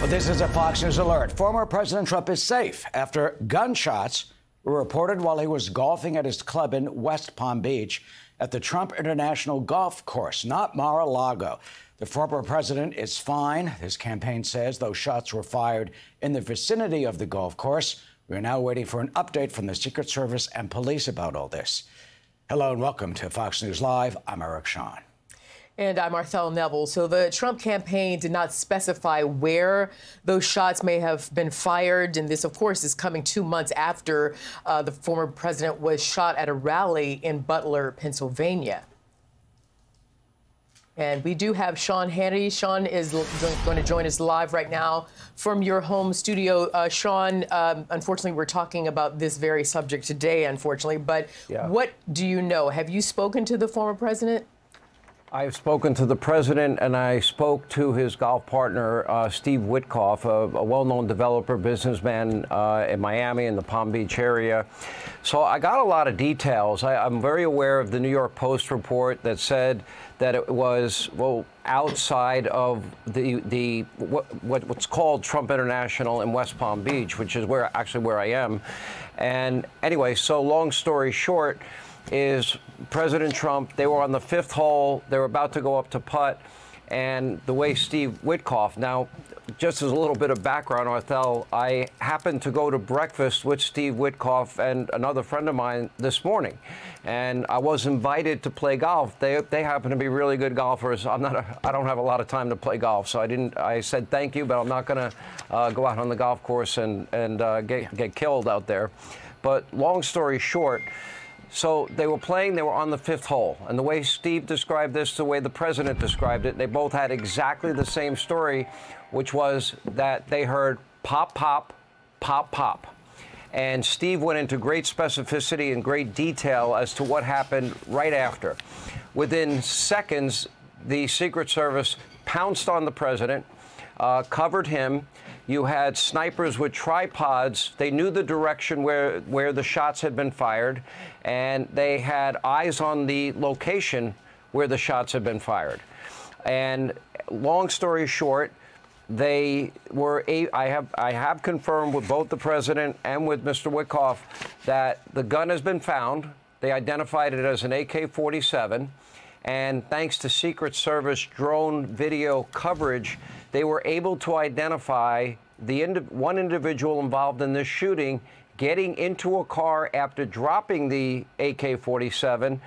Well, this is a Fox News alert. Former President Trump is safe after gunshots were reported while he was golfing at his club in West Palm Beach at the Trump International Golf Course, not Mar-a-Lago. The former president is fine, his campaign says. Those shots were fired in the vicinity of the golf course. We're now waiting for an update from the Secret Service and police about all this. Hello and welcome to Fox News Live. I'm Eric Sean. And I'm Marthel Neville. So the Trump campaign did not specify where those shots may have been fired. And this, of course, is coming 2 months after the former president was shot at a rally in Butler, Pennsylvania. And we do have Sean Hannity. Sean is going to join us live right now from your home studio. Sean, unfortunately, we're talking about this very subject today, unfortunately. But what do you know? Have you spoken to the former president? I've spoken to the president, and I spoke to his golf partner, Steve Witkoff, a well-known developer, businessman in Miami in the Palm Beach area. So I got a lot of details. I'm very aware of the New York Post report that said that it was, well, outside of what's called Trump International in West Palm Beach, which is where I am. And anyway, so long story short, is President Trump, they were on the 5th hole, they were about to go up to putt, and the way Steve Witkoff, now, just as a little bit of background, Arthel, I happened to go to breakfast with Steve Witkoff and another friend of mine this morning, and I was invited to play golf. They happen to be really good golfers. I don't have a lot of time to play golf, so I said thank you, but I'm not going to go out on the golf course and get killed out there. But long story short, so they were playing, they were on the 5th hole. And the way Steve described this, the way the president described it, they both had exactly the same story, which was that they heard pop, pop, pop, pop. And Steve went into great specificity and great detail as to what happened right after. Within seconds, the Secret Service pounced on the president, covered him. You had snipers with tripods. They knew the direction where the shots had been fired, and they had eyes on the location where the shots had been fired. And long story short, they were I have confirmed with both the president and with Mr. Witkoff that the gun has been found. They identified it as an AK-47. And thanks to Secret Service drone video coverage, they were able to identify one individual involved in this shooting getting into a car after dropping the AK-47.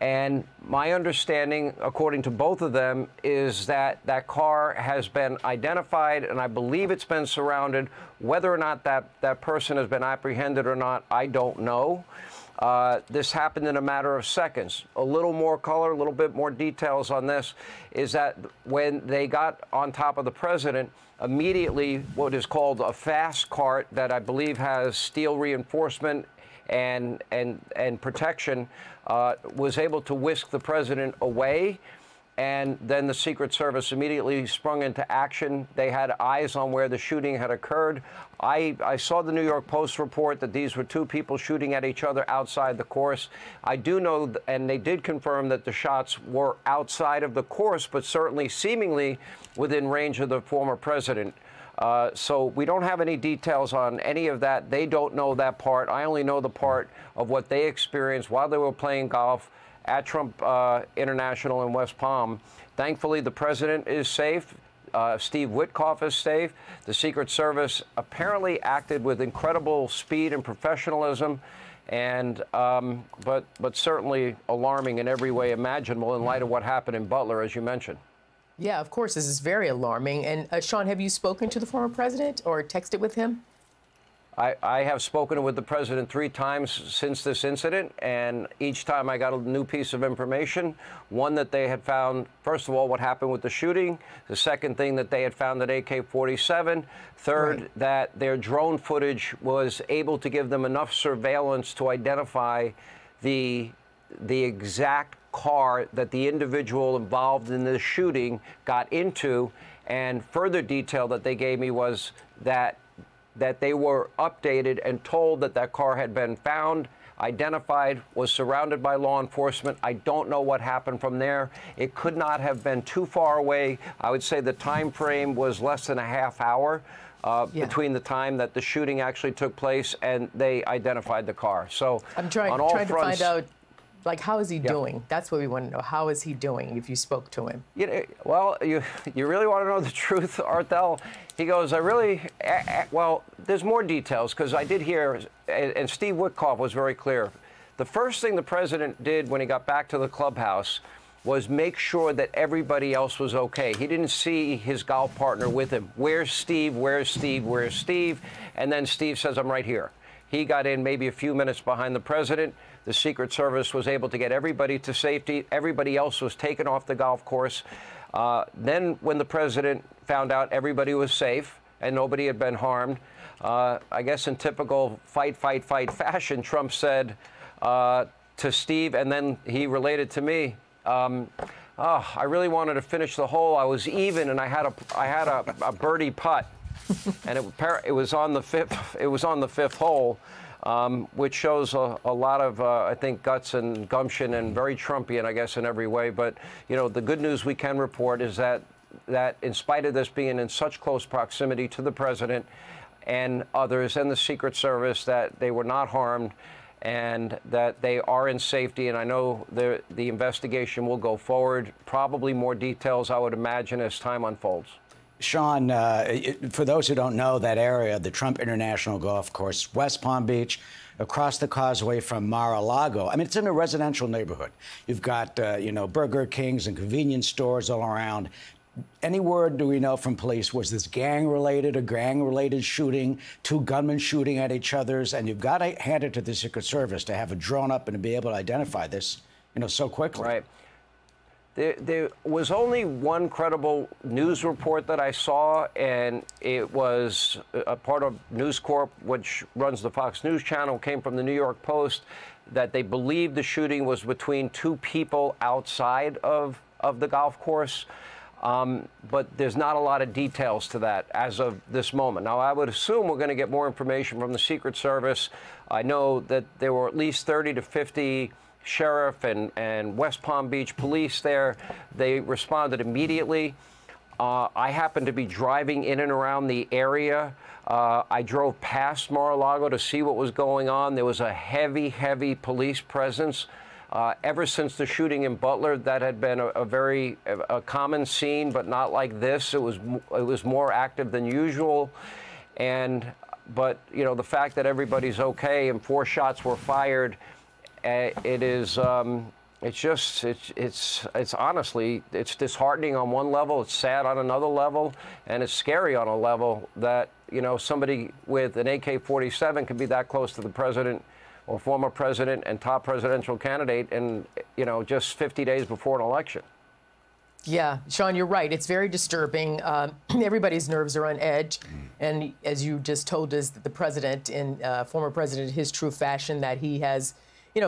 And my understanding, according to both of them, is that that car has been identified, and I believe it's been surrounded. Whether or not that person has been apprehended or not, I don't know. This happened in a matter of seconds. A little more color, a little bit more details on this is that when they got on top of the president, immediately what is called a fast cart that I believe has steel reinforcement and protection was able to whisk the president away. And then the Secret Service immediately sprung into action. They had eyes on where the shooting had occurred. I saw the New York Post report that these were two people shooting at each other outside the course. I do know, and they did confirm that the shots were outside of the course, but certainly seemingly within range of the former president. So we don't have any details on any of that. They don't know that part. I only know the part of what they experienced while they were playing golf at Trump International in West Palm. Thankfully, the president is safe. Steve Witkoff is safe. The Secret Service apparently acted with incredible speed and professionalism, and but certainly alarming in every way imaginable in light of what happened in Butler, as you mentioned. Yeah, of course, this is very alarming. And Sean, have you spoken to the former president or texted with him? I have spoken with the president 3 times since this incident, and each time I got a new piece of information. One, that they had found, first of all, what happened with the shooting. The second thing, that they had found an AK-47. Third, that their drone footage was able to give them enough surveillance to identify the exact car that the individual involved in this shooting got into. And further detail that they gave me was that they were updated and told that that car had been found identified, was surrounded by law enforcement. I don't know what happened from there. It could not have been too far away. I would say the time frame was less than a half hour between the time that the shooting actually took place and they identified the car. So I'm trying to find out, like, how is he doing? That's what we want to know. How is he doing, if you spoke to him? You know, well, you really want to know the truth, Arthel? He goes, well, there's more details, because I did hear, and Steve Witkoff was very clear. The first thing the president did when he got back to the clubhouse was make sure that everybody else was okay. He didn't see his golf partner with him. Where's Steve? Where's Steve? Where's Steve? And then Steve says, I'm right here. He got in maybe a few minutes behind the president. The Secret Service was able to get everybody to safety. Everybody else was taken off the golf course. Then when the president found out everybody was safe and nobody had been harmed, I guess in typical fight fashion, Trump said to Steve, and then he related to me, I really wanted to finish the hole. I was even, and I had a birdie putt, and it was on the fifth hole, which shows a lot of I think guts and gumption, and very Trumpian, I guess, in every way. But you know, the good news we can report is that in spite of this being in such close proximity to the president and others and the Secret Service, that they were not harmed, and that they are in safety. And I know the investigation will go forward. Probably more details, I would imagine, as time unfolds. Sean, for those who don't know that area, the Trump International Golf Course, West Palm Beach, across the causeway from Mar-a-Lago. I mean, it's in a residential neighborhood. You've got, Burger Kings and convenience stores all around. Any word do we know from police? Was this gang-related, a gang-related shooting, two gunmen shooting at each other's? And you've got to hand it to the Secret Service to have it drawn up and to be able to identify this, so quickly. Right. There was only one credible news report that I saw, and it was a part of News Corp, which runs the Fox News channel, came from the New York Post, that they believed the shooting was between two people outside of the golf course. But there's not a lot of details to that as of this moment. Now, I would assume we're going to get more information from the Secret Service. I know that there were at least 30 to 50 sheriff and West Palm Beach police there. They responded immediately. I happened to be driving in and around the area. I drove past Mar-a-Lago to see what was going on. There was a heavy police presence. Ever since the shooting in Butler, that had been a very common scene, but not like this. It was more active than usual. But the fact that everybody's okay and 4 shots were fired, it's honestly, it's disheartening on one level, it's sad on another level, and it's scary on a level that, somebody with an AK-47 could be that close to the president or former president and top presidential candidate, and, just 50 days before an election. Yeah, Sean, you're right. It's very disturbing. Everybody's nerves are on edge. And as you just told us, the president, former president, his true fashion, that he has,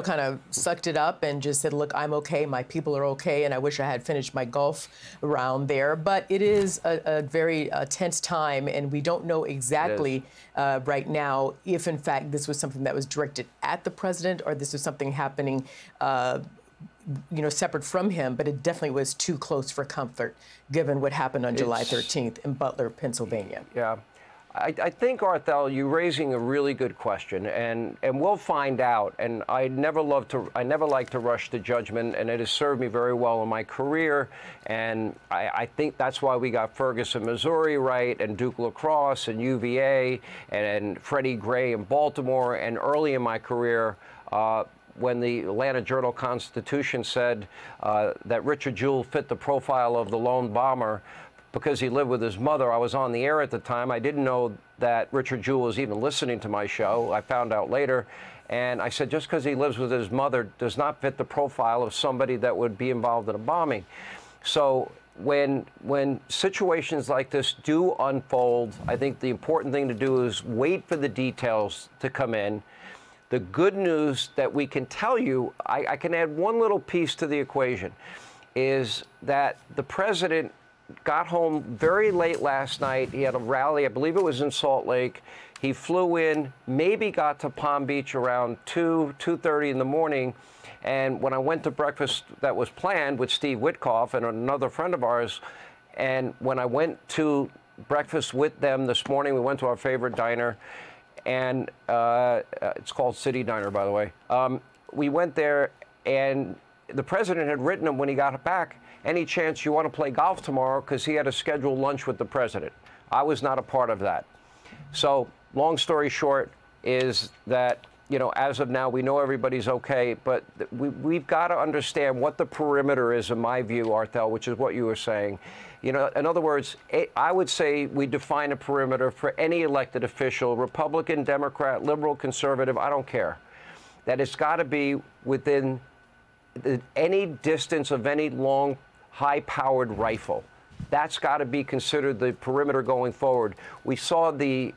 kind of sucked it up and just said, look, I'm okay, my people are okay, and I wish I had finished my golf round there. But it is a very tense time, and we don't know exactly right now if, in fact, this was something that was directed at the president or this was something happening separate from him, but it definitely was too close for comfort, given what happened on July 13th in Butler, Pennsylvania. Yeah. I think, Arthel, you're raising a really good question, and we'll find out. And I never like to rush to judgment, and it has served me very well in my career. And I think that's why we got Ferguson, Missouri, right, and Duke Lacrosse, and UVA, and Freddie Gray in Baltimore. And early in my career, when the Atlanta Journal-Constitution said that Richard Jewell fit the profile of the lone bomber because he lived with his mother. I was on the air at the time. I didn't know that Richard Jewell was even listening to my show. I found out later. And I said, just because he lives with his mother does not fit the profile of somebody that would be involved in a bombing. So when situations like this do unfold, I think the important thing to do is wait for the details to come in. The good news that we can tell you, I can add one little piece to the equation, is that the president got home very late last night. He had a rally, I believe it was in Salt Lake. He flew in, maybe got to Palm Beach around 2:30 in the morning. And when I went to breakfast that was planned with Steve Witkoff and another friend of ours, and when I went to breakfast with them this morning, we went to our favorite diner, and it's called City Diner, by the way. We went there, and the president had written him when he got back, any chance you want to play golf tomorrow, because he had a scheduled lunch with the president. I was not a part of that. So long story short is that, you know, as of now, we know everybody's okay, but we've got to understand what the perimeter is, in my view, Arthel, which is what you were saying. You know, in other words, I would say we define a perimeter for any elected official, Republican, Democrat, liberal, conservative, I don't care, that it's got to be within any distance of any long, high-powered rifle. That's got to be considered the perimeter going forward. We saw the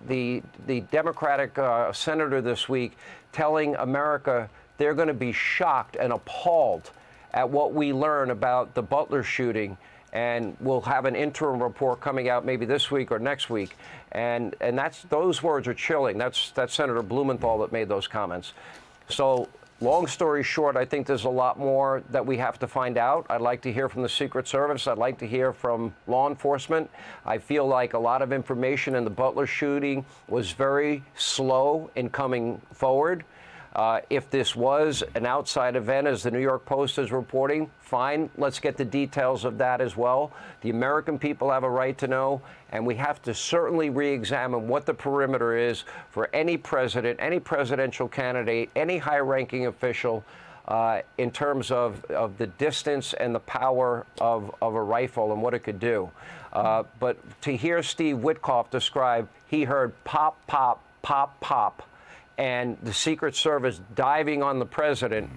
Democratic senator this week telling America they're going to be shocked and appalled at what we learn about the Butler shooting, and we'll have an interim report coming out maybe this week or next week. And those words are chilling. That's Senator Blumenthal that made those comments. So long story short, I think there's a lot more that we have to find out. I'd like to hear from the Secret Service. I'd like to hear from law enforcement. I feel like a lot of information in the Butler shooting was very slow in coming forward. If this was an outside event, as the New York Post is reporting, fine. Let's get the details of that as well. The American people have a right to know, and we have to certainly re-examine what the perimeter is for any president, any presidential candidate, any high-ranking official, in terms of the distance and the power of a rifle and what it could do. But to hear Steve Witkoff describe, he heard pop, pop, pop, pop, and the Secret Service diving on the president,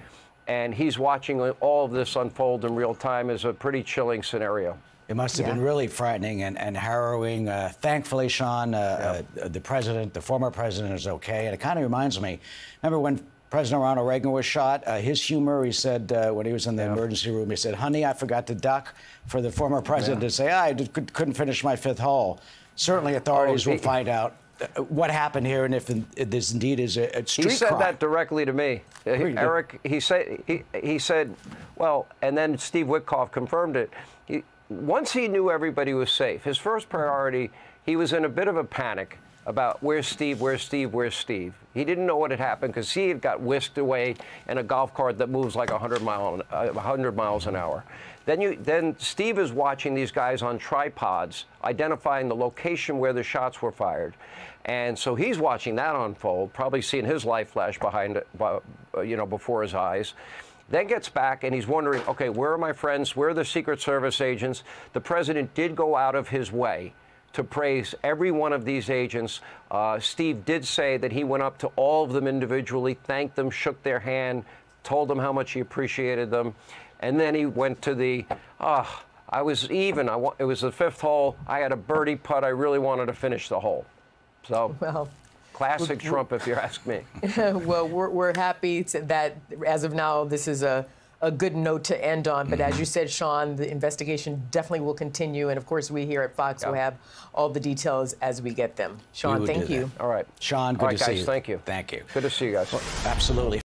and he's watching all of this unfold in real time, is a pretty chilling scenario. It must have been really frightening and harrowing. Thankfully, Sean, the president, the former president, is okay. And it kind of reminds me, remember when President Ronald Reagan was shot? His humor, he said, when he was in the emergency room, he said, "Honey, I forgot to duck," for the former president to say, I couldn't finish my fifth hole. Certainly authorities will find out what happened here, and if this indeed is a street crime. He said that directly to me, Eric. He said, well, and then Steve Witkoff confirmed it. Once he knew everybody was safe, his first priority, he was in a bit of a panic about where's Steve, where's Steve, where's Steve. He didn't know what had happened because he had got whisked away in a golf cart that moves like 100 miles an hour. Then Steve is watching these guys on tripods, identifying the location where the shots were fired. And so he's watching that unfold, probably seeing his life flash behind it, before his eyes. Then gets back and he's wondering, okay, where are my friends? Where are the Secret Service agents? The president did go out of his way to praise every one of these agents. Steve did say that he went up to all of them individually, thanked them, shook their hand, told them how much he appreciated them. And then he went to the, I was even. It was the fifth hole. I had a birdie putt. I really wanted to finish the hole. So, well, classic Trump, if you ask me. Well, we're happy that, as of now, this is a good note to end on. But as you said, Sean, the investigation definitely will continue. And, of course, we here at Fox will have all the details as we get them. Sean, thank you. All right. Sean, good to see you. Thank you. Thank you. Good to see you guys. Absolutely.